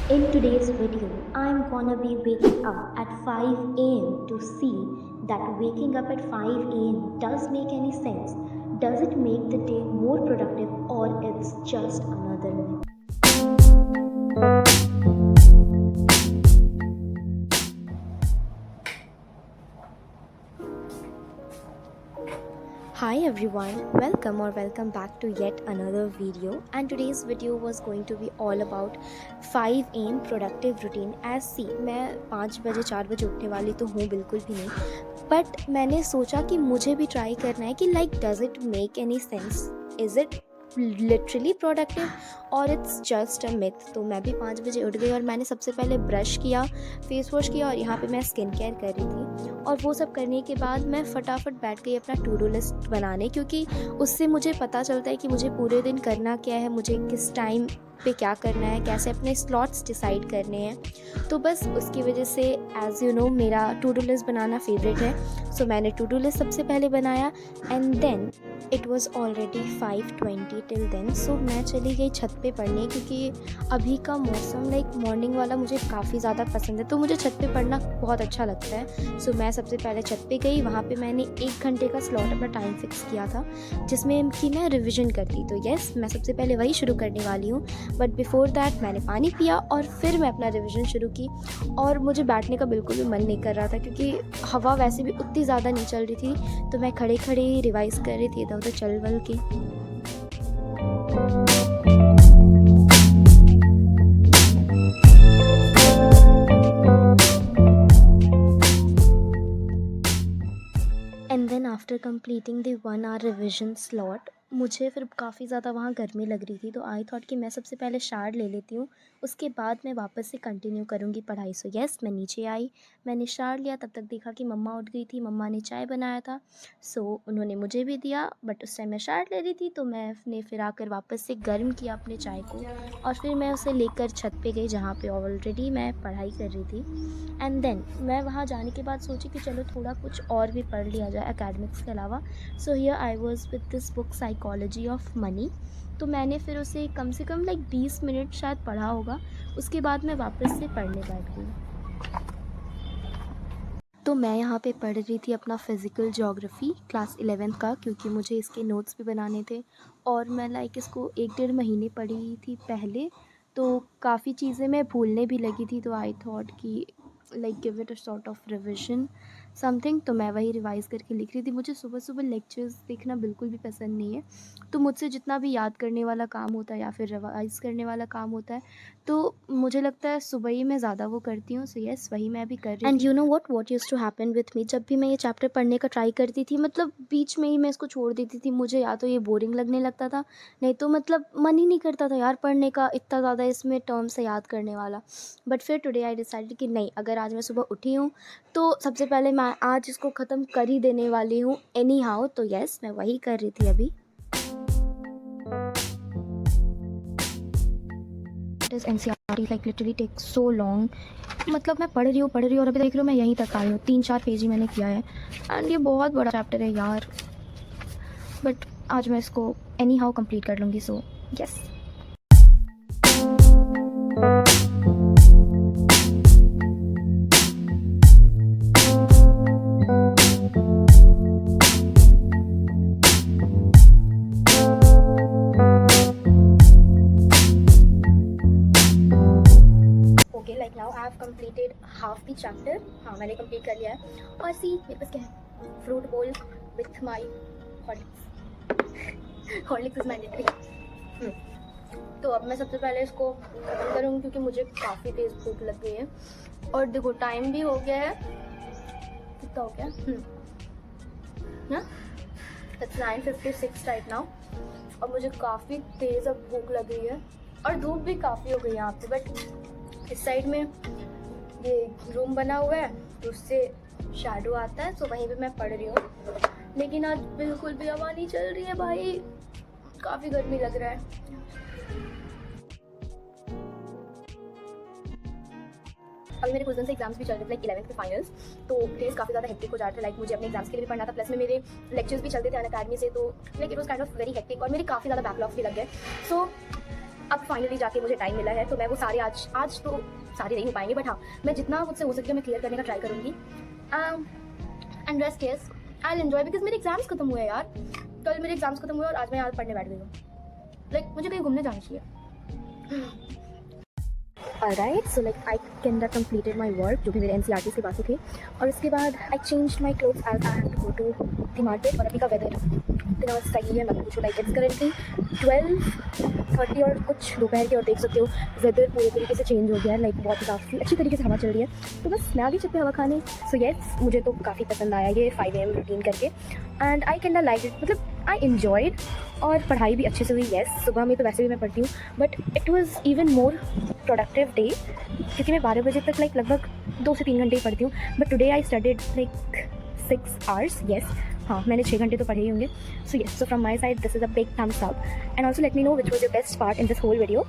In today's video, I'm gonna be waking up at 5 a.m. to see that waking up at 5 a.m. does make any sense. Does it make the day more productive or it's just another myth? Hi everyone, welcome back to yet another video, and today's video was going to be all about 5 am productive routine. As see, मैं 5 बजे 4 बजे उठने वाली तो हूँ बिल्कुल भी नहीं, बट मैंने सोचा कि मुझे भी ट्राई करना है कि like does it make any sense, is it literally productive और इट्स जस्ट अ मिथ। तो मैं भी 5 बजे उठ गई और मैंने सबसे पहले ब्रश किया, फेस वॉश किया और यहाँ पे मैं स्किन केयर कर रही थी। और वो सब करने के बाद मैं फटाफट बैठ गई अपना टू डू लिस्ट बनाने, क्योंकि उससे मुझे पता चलता है कि मुझे पूरे दिन करना क्या है, मुझे किस टाइम पे क्या करना है, कैसे अपने स्लॉट्स डिसाइड करने हैं। तो बस उसकी वजह से एज़ यू नो मेरा टू डू लिस्ट बनाना फेवरेट है। सो मैंने टू डू लिस्ट सबसे पहले बनाया and then it was already 5:20 till then. So मैं चली गई छत पे पढ़ने, क्योंकि अभी का मौसम लाइक मॉर्निंग वाला मुझे काफ़ी ज़्यादा पसंद है, तो मुझे छत पे पढ़ना बहुत अच्छा लगता है। सो मैं सबसे पहले छत पे गई, वहाँ पे मैंने 1 घंटे का स्लॉट अपना टाइम फिक्स किया था जिसमें कि मैं रिविज़न करती। तो येस, मैं सबसे पहले वही शुरू करने वाली हूँ, बट बिफोर दैट मैंने पानी पिया और फिर मैं अपना रिविज़न शुरू की। और मुझे बैठने का बिल्कुल भी मन नहीं कर रहा था, क्योंकि हवा वैसे भी उतनी ज़्यादा नहीं चल रही थी, तो मैं खड़े खड़े ही रिवाइज़ कर रही थी इधर उधर चल वल के। And then after completing the 1 hour revision slot, मुझे फिर काफ़ी ज़्यादा वहाँ गर्मी लग रही थी, तो आई थॉट कि मैं सबसे पहले शावर ले लेती हूँ, उसके बाद मैं वापस से कंटिन्यू करूँगी पढ़ाई। सो येस, मैं नीचे आई, मैंने शावर लिया, तब तक देखा कि मम्मा उठ गई थी, मम्मा ने चाय बनाया था। सो उन्होंने मुझे भी दिया, बट उस टाइम मैं शावर ले रही थी, तो मैंने फिर आकर वापस से गर्म किया अपने चाय को और फिर मैं उसे लेकर छत पे गई जहाँ पे ऑलरेडी मैं पढ़ाई कर रही थी। एंड देन मैं वहाँ जाने के बाद सोची कि चलो थोड़ा कुछ और भी पढ़ लिया जाए एकेडमिक्स के अलावा। So here I was with this book psychology of money. तो मैंने फिर उसे कम से कम लाइक 20 मिनट शायद पढ़ा होगा, उसके बाद मैं वापस से पढ़ने बैठ गई। तो मैं यहाँ पे पढ़ रही थी अपना फ़िज़िकल ज्योग्राफ़ी क्लास 11th का, क्योंकि मुझे इसके नोट्स भी बनाने थे और मैं लाइक इसको 1 डेढ़ महीने पढ़ी थी पहले, तो काफ़ी चीज़ें मैं भूलने भी लगी थी। तो आई थॉट कि like give it a sort of revision something. तो मैं वही रिवाइज़ करके लिख रही थी। मुझे सुबह सुबह लेक्चर्स देखना बिल्कुल भी पसंद नहीं है, तो मुझसे जितना भी याद करने वाला काम होता है या फिर रिवाइज़ करने वाला काम होता है, तो मुझे लगता है सुबह ही मैं ज़्यादा वो करती हूँ। सो येस, वही मैं भी कर रही थी। And you know what used to happen with me, जब भी मैं ये चैप्टर पढ़ने का ट्राई करती थी, मतलब बीच में ही मैं इसको छोड़ देती थी। मुझे या तो ये बोरिंग लगने लगता था, नहीं तो मतलब मन ही नहीं करता था यार पढ़ने का, इतना ज़्यादा इसमें टर्म्स है याद करने वाला। बट फिर टुडे आई डिसाइडेड कि नहीं, अगर आज मैं सुबह उठी हूँ तो सबसे पहले मैं आज इसको ख़त्म कर ही देने वाली हूँ एनी हाउ। तो येस, मैं वही कर रही थी अभी। NCERT like literally takes so long। मतलब मैं पढ़ रही हूँ और अभी देख रही हूँ मैं यहीं तक आई हूँ, 3-4 पेज ही मैंने किया है एंड ये बहुत बड़ा चैप्टर है यार, बट आज मैं इसको एनी हाउ कम्प्लीट कर लूँगी। So yes. Like now I have completed half the chapter. हाँ, मैंने कंप्लीट कर लिया है। और सी मेरे पास क्या है, फ्रूट बोल with my Horlicks. Horlicks is mandatory. तो अब मैं सबसे पहले इसको ख़त्म करूँगी, क्योंकि मुझे काफ़ी तेज़ भूख लग गई है और देखो टाइम भी हो गया है, कितना हो गया ना, इट्स 9:56 राइट नाउ। और मुझे काफ़ी तेज़ अब भूख लग गई है और धूप भी काफ़ी हो गई है यहाँ पे। बट इस साइड में ये रूम बना हुआ है तो उससे शैडो आता है, तो वहीं पे मैं पढ़ रही हूँ। लेकिन आज बिल्कुल भी हवा नहीं चल रही है भाई, काफ़ी गर्मी लग रहा है। अभी मेरे कुछ दिन से एग्जाम्स भी चल रहे थे, लाइक 11th के फाइनल्स, तो डेज काफ़ी ज़्यादा हेक्टिक हो जाते थे। लाइक मुझे अपने एग्जाम्स के लिए भी पढ़ना था, प्लस में मेरे लेक्चर्स भी चलते थे अनअकैडमी से, तो like it was kind of very hectic और मेरे काफ़ी ज़्यादा बैकलॉग्स भी लग गए। सो अब फाइनली जाके मुझे टाइम मिला है, तो मैं वो सारे आज तो सारे नहीं हो पाएंगे, बट हाँ मैं जितना मुझसे हो सके मैं क्लियर करने का ट्राई करूँगी। And rest case I enjoy because मेरे एग्जाम्स खत्म हुए यार, कल मेरे एग्जाम्स खत्म हुए और आज मैं यार पढ़ने बैठ गई हूँ। लाइक मुझे कहीं घूमने जाना चाहिए। Alright, so like I kinda completed my work जो भी मेरे NCERT के बाकी थे, और उसके बाद I changed my clothes as I have to go to the market। और अभी का वेदर इतना सही है मत पूछो, लाइक इट्स करेंटली 12:30 और कुछ दोपहर के, और देख सकते हो वेदर पूरे तरीके से चेंज हो गया है, लाइक बहुत काफ़ी अच्छी तरीके से हवा चल रही है। तो बस मैं आगे चलते हवा खाने। सो येस, मुझे तो काफ़ी पसंद आया ये 5 AM रूटीन करके, and I can like it, मतलब आई इन्जॉयड। और पढ़ाई भी अच्छे से हुई। येस, सुबह में तो वैसे भी मैं पढ़ती हूँ, but it was even more productive day, क्योंकि मैं 12 बजे तक लाइक लगभग 2 से 3 घंटे ही पढ़ती हूँ, but today I studied like 6 hours. Yes, हाँ मैंने 6 घंटे तो पढ़े ही होंगे। So yes, so from my side this is a big thumbs up, and also let me know which was your best part in this whole video.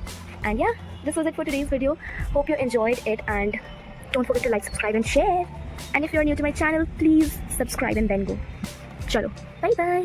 And yeah, this was it for today's video. Hope you enjoyed it, and don't forget to like, subscribe and share, and if you are new to my channel please subscribe and then go. चलो, bye bye.